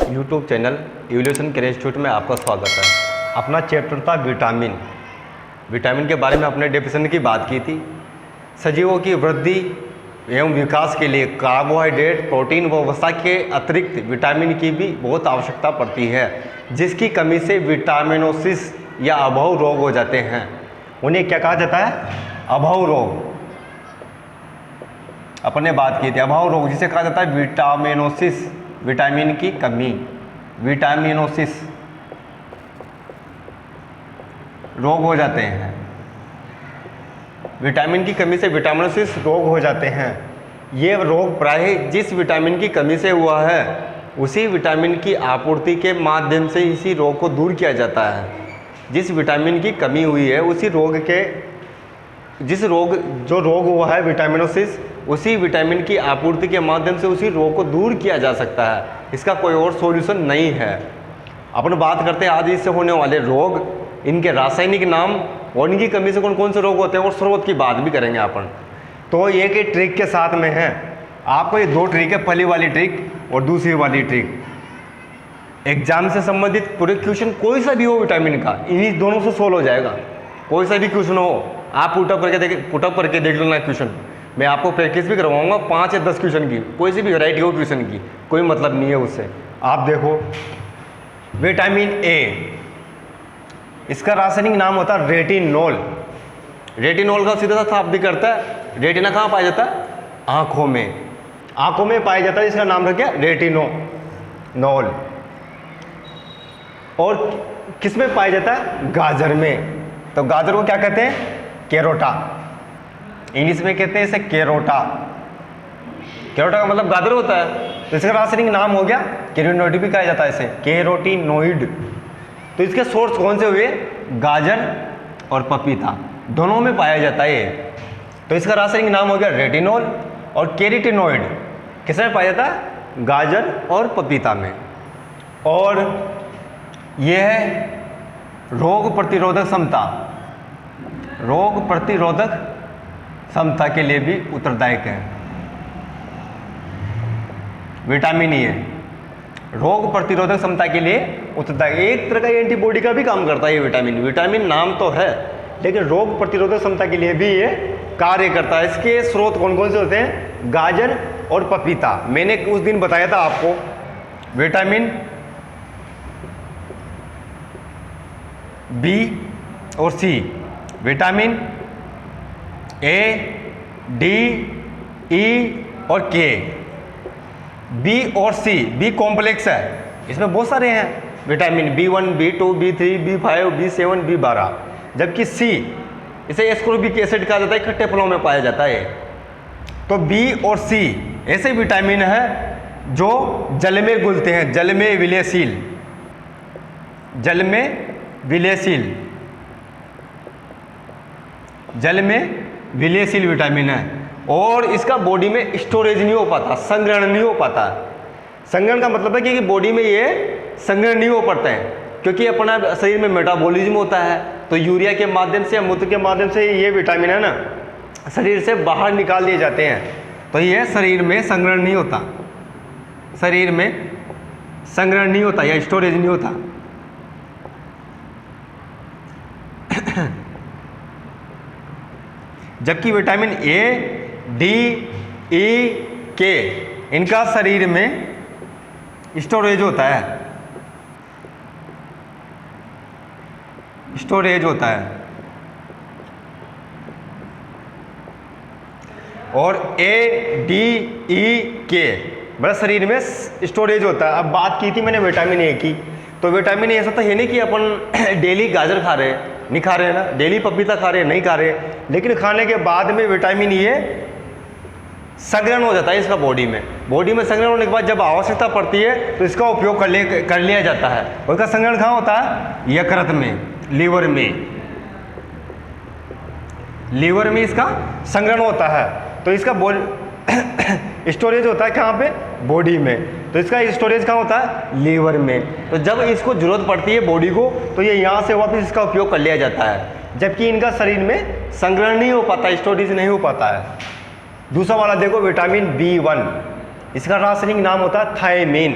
YouTube channel evolution care institute में आपका स्वागत है। अपना चैप्टर था विटामिन के बारे में अपने डेफिनेशन की बात की थी। सजीवों की वृद्धि एवं विकास के लिए कार्बोहाइड्रेट, प्रोटीन व वसा के अतिरिक्त विटामिन की भी बहुत आवश्यकता पड़ती है, जिसकी कमी से विटामिनोसिस या अभाव रोग हो जाते हैं। उन्हें क्या कहा जाता है? अभाव रोग। अपने बात की थी अभाव रोग, जिसे कहा जाता है विटामिनोसिस, विटामिन की कमी, विटामिनोसिस रोग हो जाते हैं। विटामिन की कमी से विटामिनोसिस रोग हो जाते हैं। ये रोग प्रायः जिस विटामिन की कमी से हुआ है उसी विटामिन की आपूर्ति के माध्यम से इसी रोग को दूर किया जाता है। जिस विटामिन की कमी हुई है उसी रोग के जो रोग हुआ है विटामिनोसिस, उसी विटामिन की आपूर्ति के माध्यम से उसी रोग को दूर किया जा सकता है। इसका कोई और सॉल्यूशन नहीं है। अपन बात करते हैं आज इससे होने वाले रोग, इनके रासायनिक नाम और इनकी कमी से कौन कौन से रोग होते हैं और स्रोत की बात भी करेंगे अपन। तो एक ही ट्रिक के साथ में है। आपको ये दो ट्रिक है, पहली वाली ट्रिक और दूसरी वाली ट्रिक। एग्जाम से संबंधित पूरे क्वेश्चन कोई सा भी हो विटामिन का, इन्हीं दोनों से सोल्व हो जाएगा। कोई सा भी क्वेश्चन हो, आप पुटअप करके देख लेना क्वेश्चन। मैं आपको प्रैक्टिस भी करवाऊंगा 5 या 10 क्वेश्चन की, कोई सी भी वैरायटी हो क्वेश्चन की, कोई मतलब नहीं है उससे। आप देखो विटामिन ए, इसका रासायनिक नाम होता है रेटिनोल। रेटिनोल का सीधा सा शाब्दिक करता है, रेटिना कहाँ पाया जाता है? आंखों में। आंखों में पाया जाता है, इसका नाम रखा गया रेटिनोल। और किस में पाया जाता है? गाजर में। तो गाजर को क्या कहते हैं? कैरोटा। इंग्लिश में कहते हैं इसे कैरोटा। कैरोटा का मतलब गाजर होता है, तो इसका रासायनिक नाम हो गया कैरोटिनोइड भी कहा जाता है इसे, कैरोटिनोइड। तो इसके सोर्स कौन से हुए? गाजर और पपीता, दोनों में पाया जाता है ये। तो इसका रासायनिक नाम हो गया रेटिनोल। और कैरोटिनोइड किसमें पाया जाता है? गाजर और पपीता में। और यह है रोग प्रतिरोधक क्षमता। रोग प्रतिरोधक क्षमता के लिए भी उत्तरदायक है विटामिन ए। रोग प्रतिरोधक क्षमता के लिए उत्तरदायक, एक तरह का एंटीबॉडी का भी काम करता है ये विटामिन। विटामिन नाम तो है लेकिन रोग प्रतिरोधक क्षमता के लिए भी ये कार्य करता है। इसके स्रोत कौन कौन से होते हैं? गाजर और पपीता। मैंने उस दिन बताया था आपको विटामिन बी और सी, विटामिन ए, डी, ई और के। बी और सी, बी कॉम्प्लेक्स है, इसमें बहुत सारे हैं vitamin B1, B2, B3, B5, B7, B12। जबकि सी, इसे एस्कोर्बिक एसिड कहा जाता है, इकट्ठे फलों में पाया जाता है। तो बी और सी ऐसे विटामिन है जो जल में घुलते हैं, जल में विलयशील, जल में विलयशील, जल में विलयशील विटामिन है। और इसका बॉडी में स्टोरेज नहीं हो पाता, संग्रहण नहीं हो पाता। संग्रहण का मतलब है कि बॉडी में ये संग्रहण नहीं हो पाते हैं, क्योंकि अपना शरीर में मेटाबॉलिज्म होता है। तो यूरिया के माध्यम से या मूत्र के माध्यम से ये विटामिन है ना शरीर से बाहर निकाल दिए जाते हैं। तो ये शरीर में संग्रहण नहीं होता, शरीर में संग्रहण नहीं होता या स्टोरेज नहीं होता। जबकि विटामिन ए, डी, ई, के इनका शरीर में स्टोरेज होता है, स्टोरेज होता है। और ए, डी, ई, के बड़ा शरीर में स्टोरेज होता है। अब बात की थी मैंने विटामिन ए की, तो विटामिन ए ऐसा तो है नहीं कि अपन डेली गाजर खा रहे हैं, नहीं खा रहे हैं ना, डेली पपीता खा रहे हैं, नहीं खा रहे, लेकिन खाने के बाद में विटामिन ए संग्रहण हो जाता है इसका बॉडी में। बॉडी में संग्रहण होने के बाद जब आवश्यकता पड़ती है तो इसका उपयोग कर लिया जाता है। और इसका संग्रहण कहाँ होता है? यकृत में, लीवर में, लीवर में इसका संग्रहण होता है। तो इसका स्टोरेज होता है कहाँ पे? बॉडी में। तो इसका स्टोरेज कहाँ होता है? लीवर में। तो जब इसको जरूरत पड़ती है बॉडी को तो ये यहाँ से वापस इसका उपयोग कर लिया जाता है, जबकि इनका शरीर में संग्रहण नहीं हो पाता, स्टोरेज नहीं हो पाता है। दूसरा वाला देखो विटामिन B1, इसका रासायनिक नाम होता है थायमीन।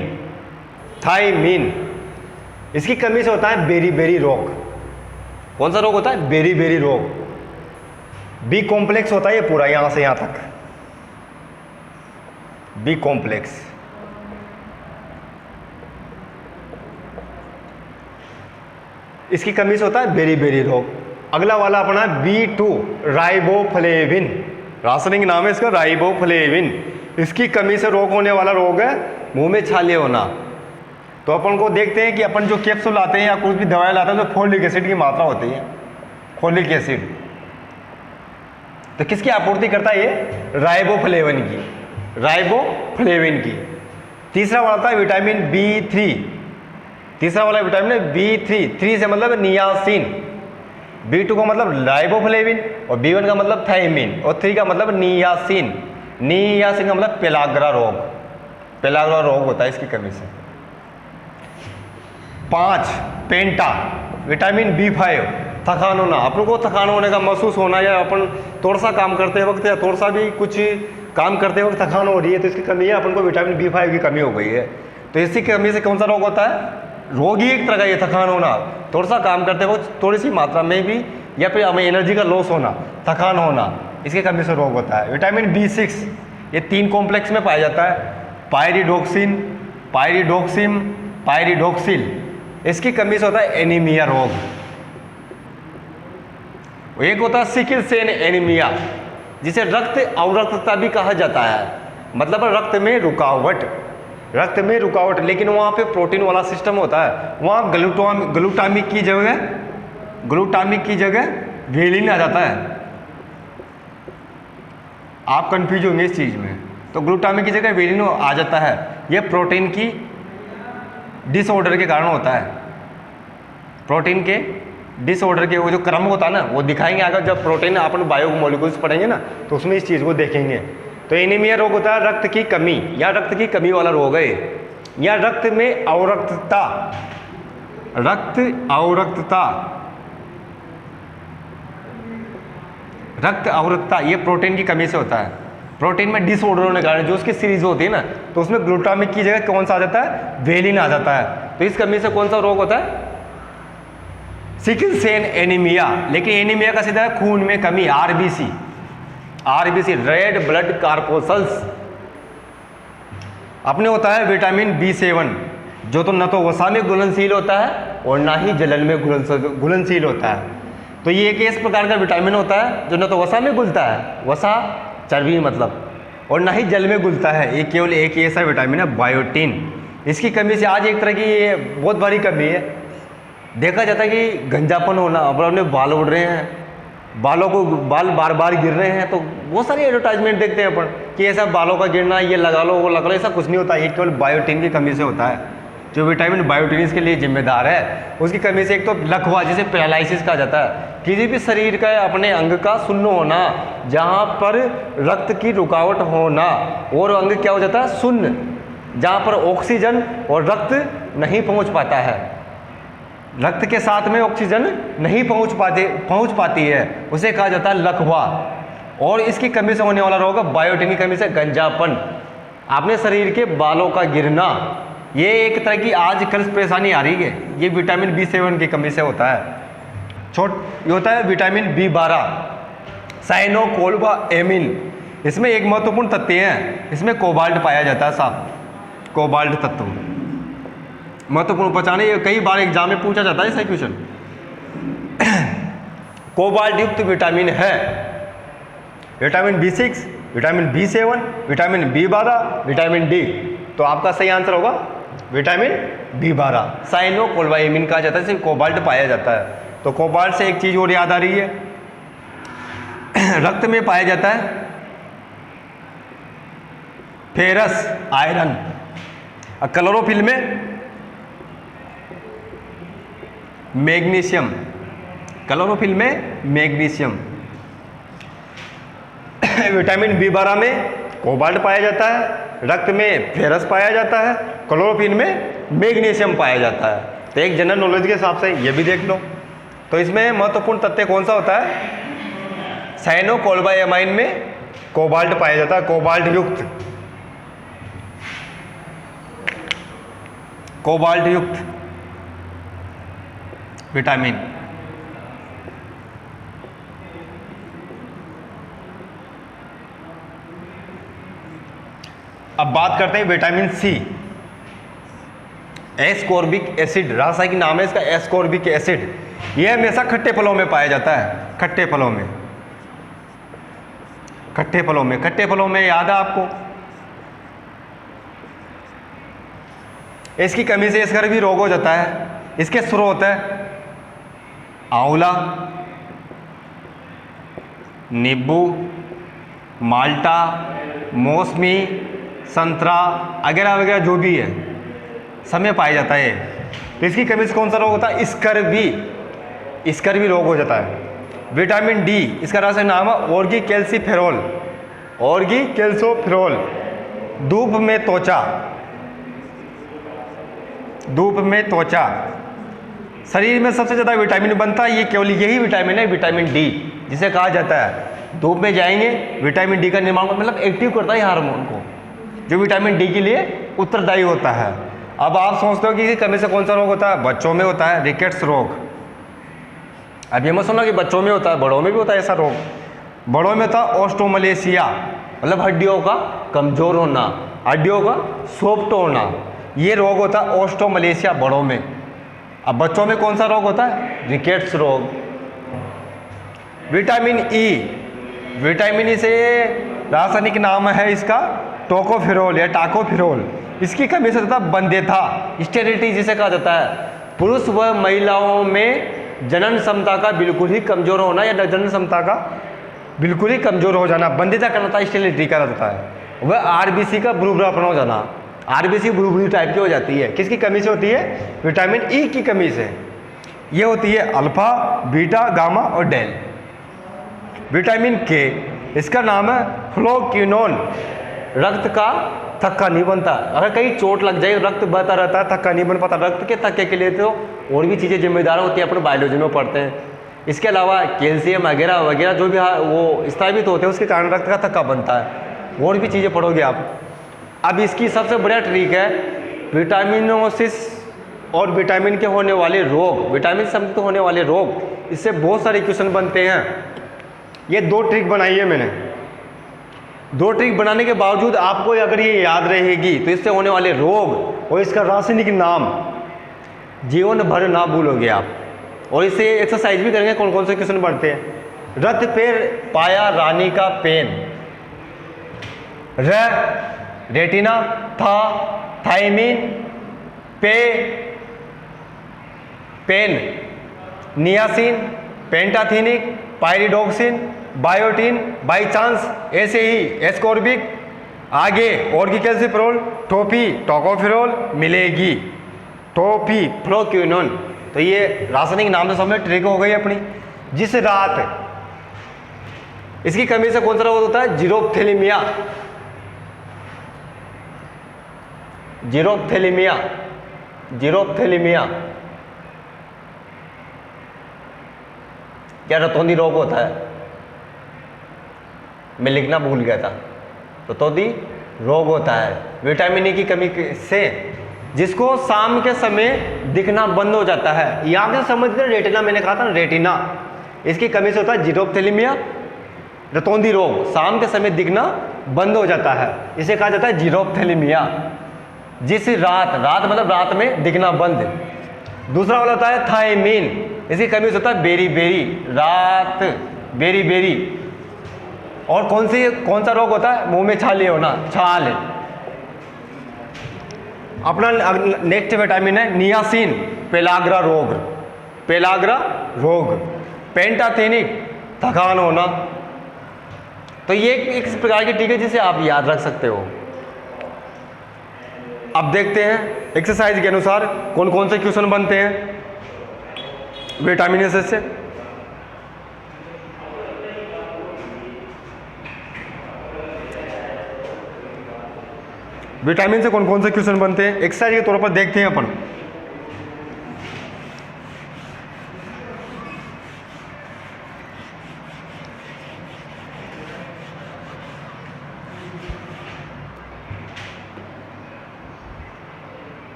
थायमीन। इसकी कमी से होता है बेरी रोग। कौन सा रोग होता है? बेरी रोग। बी कॉम्प्लेक्स होता है ये पूरा, यहां से यहां तक बी कॉम्प्लेक्स। इसकी कमी से होता है बेरी रोग। अगला वाला अपना B2 राइबोफ्लेविन, रासायनिक नाम है इसका राइबोफ्लेविन। इसकी कमी से रोग होने वाला रोग है मुंह में छाले होना। तो अपन को देखते हैं कि अपन जो कैप्सूल लाते हैं या कुछ भी दवाई लाते हैं तो फोलिक एसिड की मात्रा होती है, फोलिक एसिड। तो किसकी आपूर्ति करता है ये? राइबोफ्लेविन की, राइबोफ्लेविन की। तीसरा वाला था विटामिन B3। तीसरा वाला विटामिन है B3। 3 से मतलब नियासिन, B2 का मतलब राइबोफ्लेविन और B1 का मतलब थायमीन और 3 का मतलब नियासिन। नियासिन का मतलब पेलाग्रा रोग, पेलाग्रा रोग होता है इसकी कमी से। 5 पेंटा विटामिन B5, थकान होना। अपन को थकान होने का महसूस होना, या अपन थोड़ा सा काम करते वक्त या थोड़ा सा भी कुछ काम करते वक्त थकान हो रही है तो इसकी कमी है, अपन को विटामिन B5 की कमी हो गई है। तो इसकी कमी से कौन सा रोग होता है? रोग ही एक तरह का ये थकान होना, थोड़ा सा काम करते वक्त थोड़ी सी मात्रा में भी, या फिर हमें एनर्जी का लॉस होना, थकान होना, इसकी कमी से रोग होता है। विटामिन B6 ये 3 कॉम्प्लेक्स में पाया जाता है, पायरिडोक्सिन, पायरिडोक्सिम, पायरिडोक्सिल। इसकी कमी से होता है एनीमिया रोग। एक होता है सिकल सेल एनीमिया, जिसे रक्त अवरक्तता भी कहा जाता है, मतलब रक्त में रुकावट, रक्त में रुकावट। लेकिन वहाँ पे प्रोटीन वाला सिस्टम होता है, वहाँ ग्लूटामिक की जगह वेलिन आ जाता है। आप कंफ्यूज होंगे इस चीज़ में। तो ग्लूटामिक की जगह वेलिन आ जाता है, ये प्रोटीन की डिसऑर्डर के कारण होता है। प्रोटीन के डिसऑर्डर के वो जो क्रम होता है ना, वो दिखाएंगे अगर जब प्रोटीन अपन बायोमोलिक्यूल्स पढ़ेंगे ना तो उसमें इस चीज़ को देखेंगे। तो एनीमिया रोग होता है रक्त की कमी, या रक्त की कमी वाला रोग है, या रक्त में अवरक्तता, रक्त अवरक्तता, रक्त अवरक्तता ये प्रोटीन की कमी से होता है। प्रोटीन में डिसऑर्डर होने के कारण जो उसकी सीरीज होती है ना, तो उसमें ग्लूटामिक की जगह कौन सा आ जाता है? वेलिन आ जाता है। तो इस कमी से कौन सा रोग होता है? Sickle cell anaemia. लेकिन एनीमिया का सीधा है खून में कमी, RBC, RBC red blood corpuscles. अपने होता है विटामिन B7, जो तो न तो वसा में घुलनशील होता है और ना ही जलन में घुलनशील होता है। तो ये एक इस प्रकार का विटामिन होता है जो न तो वसा में घुलता है, वसा चर्बी मतलब, और ना ही जल में घुलता है। ये केवल एक ऐसा विटामिन है बायोटिन। इसकी कमी से आज एक तरह की ये बहुत बड़ी कमी है। देखा जाता है कि गंजापन होना, अब अपने बाल उड़ रहे हैं, बालों को बाल बार बार गिर रहे हैं, तो बहुत सारी एडवर्टाइजमेंट देखते हैं अपन कि ऐसा बालों का गिरना, ये लगा लो वो लगा लो, ऐसा कुछ नहीं होता। ये केवल बायोटिन की कमी से होता है। जो विटामिन बायोटिन इसके लिए जिम्मेदार है, उसकी कमी से एक तो लकवा, जिसे पैरालिसिस कहा जाता है, किसी भी शरीर का अपने अंग का शून्य होना, जहाँ पर रक्त की रुकावट होना, और अंग क्या हो जाता है? शून्य, जहाँ पर ऑक्सीजन और रक्त नहीं पहुँच पाता है, रक्त के साथ में ऑक्सीजन नहीं पहुँच पाती है, उसे कहा जाता है लकवा। और इसकी कमी से होने वाला रोग है बायोटिन की कमी से गंजापन, अपने शरीर के बालों का गिरना। ये एक तरह की आजकल परेशानी आ रही है, ये विटामिन B7 की कमी से होता है। ये होता है विटामिन B12 साइनोकोबालामिन। इसमें एक महत्वपूर्ण तत्व है, इसमें कोबाल्ट पाया जाता है साहब, कोबाल्ट तत्व महत्वपूर्ण पहचाने। ये कई बार एग्जाम में पूछा जाता है ऐसा क्वेश्चन। कोबाल्ट युक्त विटामिन है vitamin B6, vitamin B7, vitamin B12, vitamin D। तो आपका सही आंसर होगा विटामिन B12। साइनोकोबालामिन कहा जाता है, इसमें कोबाल्ट पाया जाता है। तो कोबाल्ट से एक चीज और याद आ रही है, रक्त में पाया जाता है फेरस आयरन, क्लोरोफिल में मैग्नीशियम, क्लोरोफिल में मैग्नीशियम। विटामिन B12 में कोबाल्ट पाया जाता है, रक्त में फेरस पाया जाता है, क्लोरोफिल में मैग्नीशियम पाया जाता है। तो एक जनरल नॉलेज के हिसाब से ये भी देख लो। तो इसमें महत्वपूर्ण तथ्य कौन सा होता है? साइनोकोबालामाइन में कोबाल्ट पाया जाता है, कोबाल्ट युक्त, कोबाल्ट युक्त विटामिन। अब बात करते हैं विटामिन सी। एस्कॉर्बिक एसिड, रासायनिक नाम है इसका एस्कॉर्बिक एसिड। यह हमेशा खट्टे फलों में पाया जाता है, खट्टे फलों में, खट्टे फलों में, खट्टे फलों में याद है आपको। इसकी कमी से इसका भी रोग हो जाता है। इसके स्रोत है आंवला, नींबू, माल्टा, मौसमी, संतरा वगैरह वगैरह जो भी है सब में पाया जाता है। तो इसकी कमी से कौन सा रोग होता है? स्कर्वी, स्कर्वी रोग हो जाता है। विटामिन डी, इसका रासायनिक नाम है ऑर्गीकेल्सिफेरॉल, ऑर्गीकेल्सोफेरॉल। धूप में त्वचा, धूप में त्वचा, शरीर में सबसे ज़्यादा विटामिन बनता है, ये केवल यही विटामिन है, विटामिन डी, जिसे कहा जाता है धूप में जाएंगे विटामिन डी का निर्माण, मतलब एक्टिव करता है हार्मोन को, जो विटामिन डी के लिए उत्तरदायी होता है। अब आप सोचते हो कि इसी कमी से कौन सा रोग होता है? बच्चों में होता है रिकेट्स रोग। अब ये मत सुनना कि बच्चों में होता है, बड़ों में भी होता है ऐसा रोग। बड़ों में होता है ऑस्टोमलेशिया, मतलब हड्डियों का कमजोर होना, हड्डियों का सॉफ्ट होना, ये रोग होता है ऑस्टोमलेशिया बड़ों में। अब बच्चों में कौन सा रोग होता है? रिकेट्स रोग। विटामिन ई, विटामिन ई से रासायनिक नाम है इसका टोकोफेरोल या टाकोफेरोल। इसकी कमी से होता है बंध्यता, स्टेरिलिटी जिसे कहा जाता है। पुरुष व महिलाओं में जनन क्षमता का बिल्कुल ही कमजोर होना या जनन क्षमता का बिल्कुल ही कमजोर हो जाना, बंध्यता करना था, स्टेरिलिटी का जाता है। वह आरबीसी का भुरभुरापन हो जाना, आरबीसी भुरभुरी टाइप की हो जाती है। किसकी कमी से होती है? विटामिन ई की कमी से। ये होती है अल्फा, बीटा, गामा और डेल। विटामिन के, इसका नाम है फ्लोक्विनोन। रक्त का थक्का नहीं बनता, अगर कहीं चोट लग जाए रक्त बहता रहता है, थक्का नहीं बन पाता। रक्त के थक्के के लिए तो और भी चीज़ें जिम्मेदार होती है, अपने बायोलॉजी में पढ़ते हैं। इसके अलावा कैल्शियम वगैरह वगैरह जो भी वो स्थापित होते हैं, उसके कारण रक्त का थक्का बनता है। और भी चीज़ें पढ़ोगे आप। अब इसकी सबसे बढ़िया ट्रिक है विटामिनोसिस और विटामिन के होने वाले रोग, विटामिन से मुक्त होने वाले रोग, इससे बहुत सारे क्वेश्चन बनते हैं। ये दो ट्रिक बनाई है मैंने। दो ट्रिक बनाने के बावजूद आपको अगर ये याद रहेगी तो इससे होने वाले रोग और इसका रासायनिक नाम जीवन भर ना भूलोगे आप। और इससे एक्सरसाइज भी करेंगे, कौन कौन से क्वेश्चन बनते हैं। रथ पे पाया रानी का पेन, रेटिना, था, थायमिन, पे, pen, niacin, pantothenic, pyridoxine, biotin, by chance, ऐसे ही एस्कॉर्बिक, आगे ऑर्गीकेल्सिफेरॉल, टोफी, टोकोफेरॉल मिलेगी, टोफी, फ्लोक्विनोन। तो ये रासायनिक नाम से सब में ट्रिक हो गई अपनी। जिस रात इसकी कमी से कौन सा रोग होता है? जीरोप्थेलिमिया, जीरोप्थेलिमिया, जीरोप्थेलिमिया क्या रतौंधी रोग होता है? मैं लिखना भूल गया था। रतौंधी रोग होता है विटामिन ई की कमी से, जिसको शाम के समय दिखना बंद हो जाता है। यहाँ से समझते रेटिना, मैंने कहा था ना रेटिना, इसकी कमी से होता है जीरोप्थेलिमिया, रतौंधी रोग, शाम के समय दिखना बंद हो जाता है, इसे कहा जाता है जीरोप्थेलिमिया। जिस रात, रात मतलब रात में दिखना बंद। दूसरा वाला होता है थायमिन, इसकी कमी से होता है बेरी बेरी, रात बेरी बेरी। और कौन सा रोग होता है? मुंह में छाले होना, छाल। अपना नेक्स्ट विटामिन है नियासिन, पेलाग्रा रोग, पेलाग्रा रोग। पेंटाथेनिक, थकान होना। तो ये एक इस प्रकार की टीके जिसे आप याद रख सकते हो। अब देखते हैं एक्सरसाइज के अनुसार कौन कौन से क्वेश्चन बनते हैं विटामिन ए से। विटामिन से कौन कौन से क्वेश्चन बनते हैं एक्सरसाइज के तौर पर देखते हैं अपन।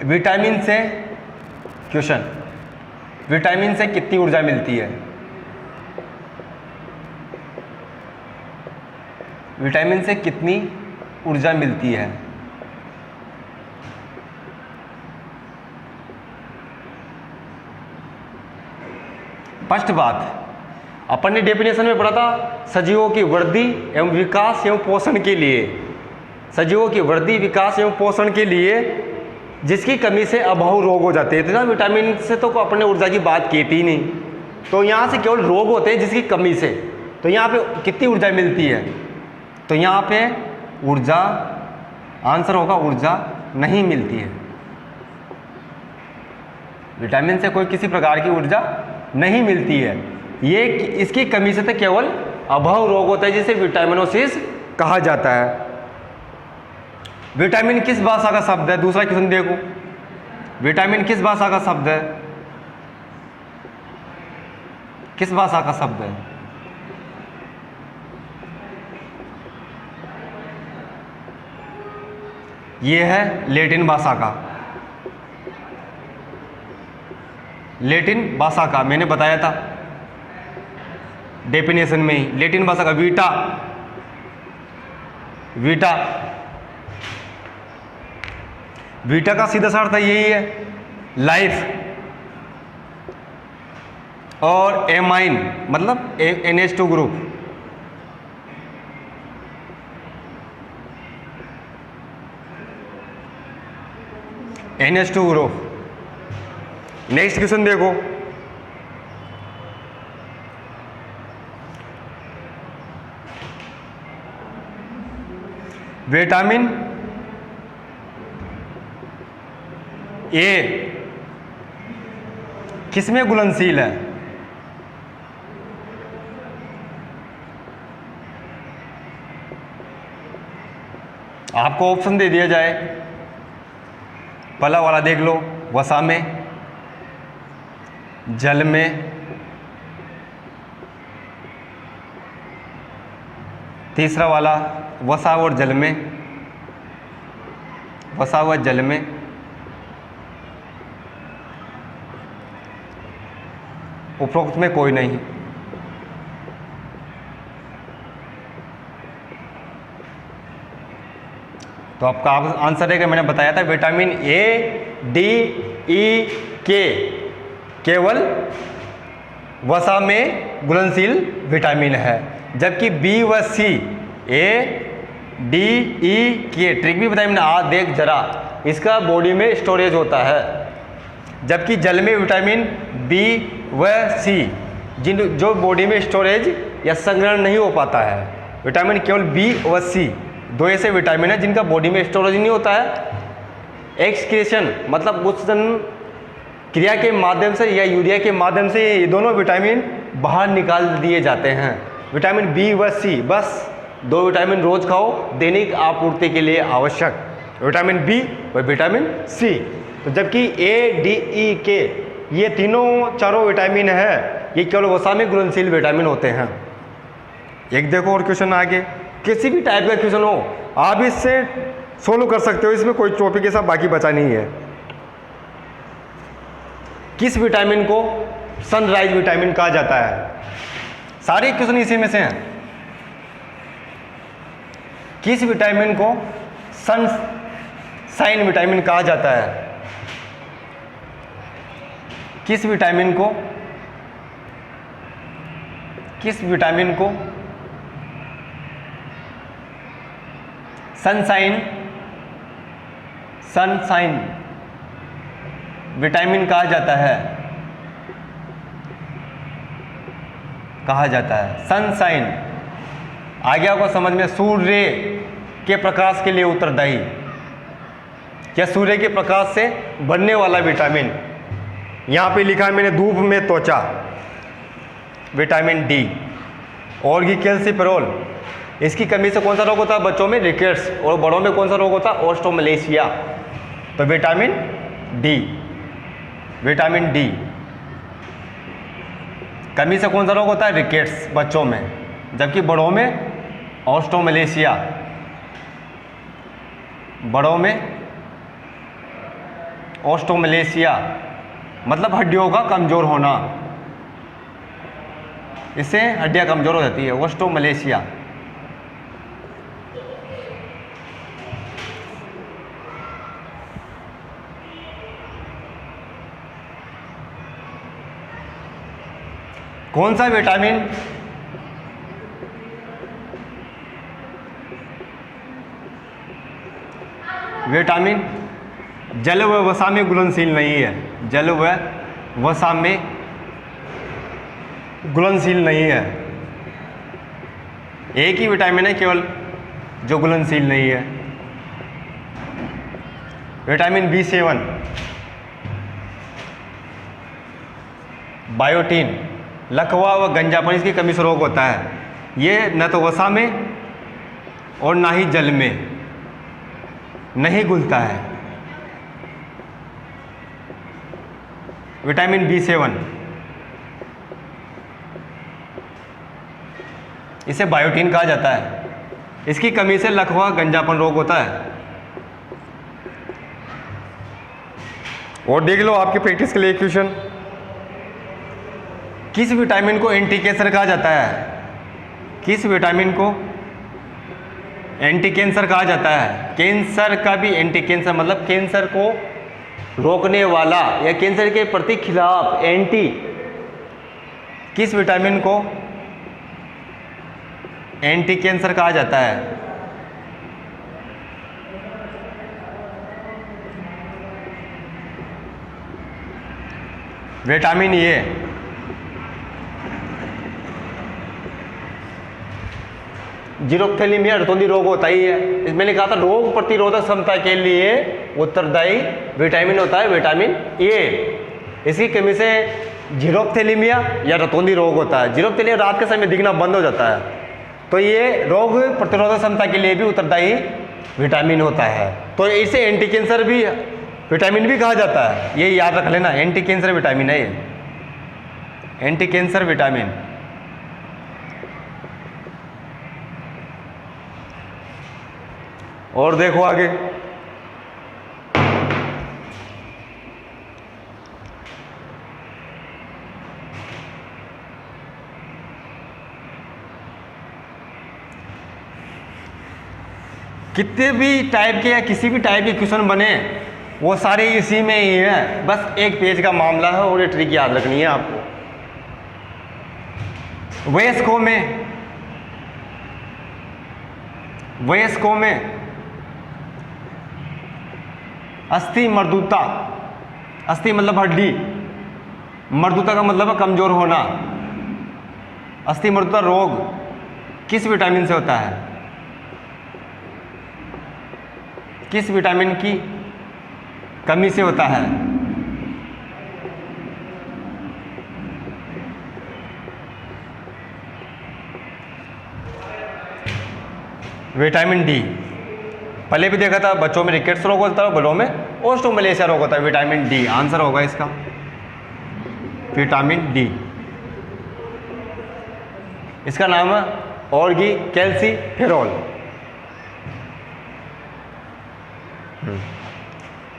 विटामिन से, क्वेश्चन, विटामिन से कितनी ऊर्जा मिलती है? विटामिन से कितनी ऊर्जा मिलती है? फर्स्ट बात, अपन ने डेफिनेशन में पढ़ा था सजीवों की वृद्धि एवं विकास एवं पोषण के लिए, सजीवों की वृद्धि, विकास एवं पोषण के लिए जिसकी कमी से अभाव रोग हो जाते हैं। तो ना विटामिन से तो अपन ने ऊर्जा की बात की थी नहीं, तो यहाँ से केवल रोग होते हैं जिसकी कमी से। तो यहाँ पे कितनी ऊर्जा मिलती है? तो यहाँ पे ऊर्जा, आंसर होगा ऊर्जा नहीं मिलती है। विटामिन से कोई किसी प्रकार की ऊर्जा नहीं मिलती है, ये इसकी कमी से तो केवल अभाव रोग होता है जिसे विटामिनोसिस कहा जाता है। विटामिन किस भाषा का शब्द है? दूसरा क्वेश्चन देखो, विटामिन किस भाषा का शब्द है? किस भाषा का शब्द है? ये है लैटिन भाषा का, लैटिन भाषा का, मैंने बताया था डेफिनेशन में ही, लैटिन भाषा का वीटा, वीटा, वीटा का सीधा सा अर्थ यही है लाइफ, और एमाइन मतलब NH2 group, NH2 group. Next question देखो, विटामिन ए किसमें घुलनशील है? आपको ऑप्शन दे दिया जाए, पहला वाला देख लो, वसा में, जल में, तीसरा वाला वसा और जल में, वसा व जल में, उपरोक्त में कोई नहीं। तो आपका आंसर है कि मैंने बताया था विटामिन ए, डी, ई, के केवल वसा में घुलनशील विटामिन है, जबकि बी व सी, ए, डी, ई, के, ट्रिक भी बताया मैंने, आ देख जरा, इसका बॉडी में स्टोरेज होता है, जबकि जल में विटामिन बी व सी जो बॉडी में स्टोरेज या संग्रहण नहीं हो पाता है। विटामिन केवल बी व सी दो ऐसे विटामिन है जिनका बॉडी में स्टोरेज नहीं होता है। एक्सक्रीशन मतलब उत्सर्जन क्रिया के माध्यम से या यूरिया के माध्यम से ये दोनों विटामिन बाहर निकाल दिए जाते हैं। विटामिन बी व सी बस दो विटामिन रोज खाओ, दैनिक आपूर्ति के लिए आवश्यक, विटामिन बी व विटामिन सी। तो जबकि ए, डी, ई, के ये तीनों चारों विटामिन है, ये केवल वसा में घुलनशील विटामिन होते हैं। एक देखो और क्वेश्चन आगे, किसी भी टाइप का क्वेश्चन हो आप इससे सोल्व कर सकते हो, इसमें कोई टॉपिक ऐसा बाकी बचा नहीं है। किस विटामिन को सनराइज विटामिन कहा जाता है? सारे क्वेश्चन इसी में से हैं। किस विटामिन को सनशाइन विटामिन कहा जाता है? किस विटामिन को सनशाइन विटामिन कहा जाता है? सनशाइन आ गया आपको समझ में? सूर्य के प्रकाश के लिए उत्तरदायी या सूर्य के प्रकाश से बनने वाला विटामिन। यहाँ पे लिखा है मैंने धूप में त्वचा, विटामिन डी। और कैल्सिफेरॉल, इसकी कमी से कौन सा रोग होता है बच्चों में? रिकेट्स। और बड़ों में कौन सा रोग होता है? ऑस्टोमलेशिया। तो विटामिन डी, विटामिन डी कमी से कौन सा रोग होता है? रिकेट्स बच्चों में, जबकि बड़ों में ऑस्टोमलेशिया, बड़ों में ऑस्टोमलेशिया मतलब हड्डियों का कमज़ोर होना, इससे हड्डियाँ कमज़ोर हो जाती है, ऑस्टोमलेशिया। कौन सा विटामिन जल व वसा में घुलनशील नहीं है, जल व वसा में घुलनशील नहीं है। एक ही विटामिन है केवल जो घुलनशील नहीं है, विटामिन B7, बायोटीन। लकवा व गंजापन इसकी कमी से रोग होता है, ये न तो वसा में और ना ही जल में नहीं घुलता है। विटामिन B7 इसे बायोटीन कहा जाता है, इसकी कमी से लकवा गंजापन रोग होता है। और देख लो आपकी प्रैक्टिस के लिए क्वेश्चन, किस विटामिन को एंटी कैंसर कहा जाता है? किस विटामिन को एंटी कैंसर कहा जाता है? कैंसर का भी एंटी कैंसर मतलब कैंसर को रोकने वाला या कैंसर के प्रति खिलाफ एंटी, किस विटामिन को एंटी कैंसर कहा जाता है? Vitamin A. जीरोथैलेमिया रतौंधी रोग होता ही है, मैंने कहा था रोग प्रतिरोधक क्षमता के लिए उत्तरदायी विटामिन होता है विटामिन ए। इसकी कमी से जीरोथैलेमिया या रतौंधी रोग होता है। जीरोथैलेमिया रात के समय दिखना बंद हो जाता है, तो ये रोग प्रतिरोधक क्षमता के लिए भी उत्तरदायी विटामिन होता है। तो इसे एंटी कैंसर भी विटामिन भी कहा जाता है, ये याद रख लेना, एंटी कैंसर विटामिन है ये, एंटी कैंसर विटामिन। और देखो आगे, कितने भी टाइप के या किसी भी टाइप के क्वेश्चन बने वो सारे इसी में ही है, बस एक पेज का मामला है और ये ट्रिक याद रखनी है आपको। वयस्कों में अस्थि मर्दुता, अस्थि मतलब हड्डी, मर्दुता का मतलब है कमजोर होना। अस्थि मर्दुता रोग किस विटामिन से होता है? किस विटामिन की कमी से होता है? Vitamin D. पहले भी देखा था बच्चों में रिकेट्स रोग होता है, बड़ों में ऑस्टोमलेशिया रोग होता है। विटामिन डी आंसर होगा इसका, विटामिन डी। इसका नाम है ऑर्गी कैल्सीफेरॉल।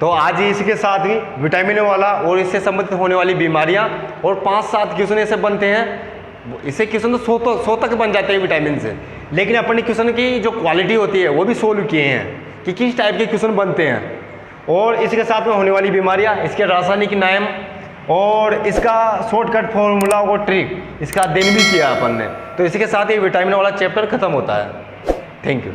तो आज ही इसके साथ ही विटामिन वाला और इससे संबंधित होने वाली बीमारियां और 5-7 क्वेश्चन ऐसे बनते हैं, इससे क्वेश्चन तो 100 तक बन जाते हैं विटामिन से, लेकिन अपने क्वेश्चन की जो क्वालिटी होती है वो भी सोल्व किए हैं कि किस टाइप के क्वेश्चन बनते हैं और इसके साथ में होने वाली बीमारियां, इसके रासायनिक नाम और इसका शॉर्टकट फॉर्मूला और ट्रिक इसका अध्ययन भी किया अपन ने। तो इसके साथ ही विटामिन वाला चैप्टर खत्म होता है। Thank you.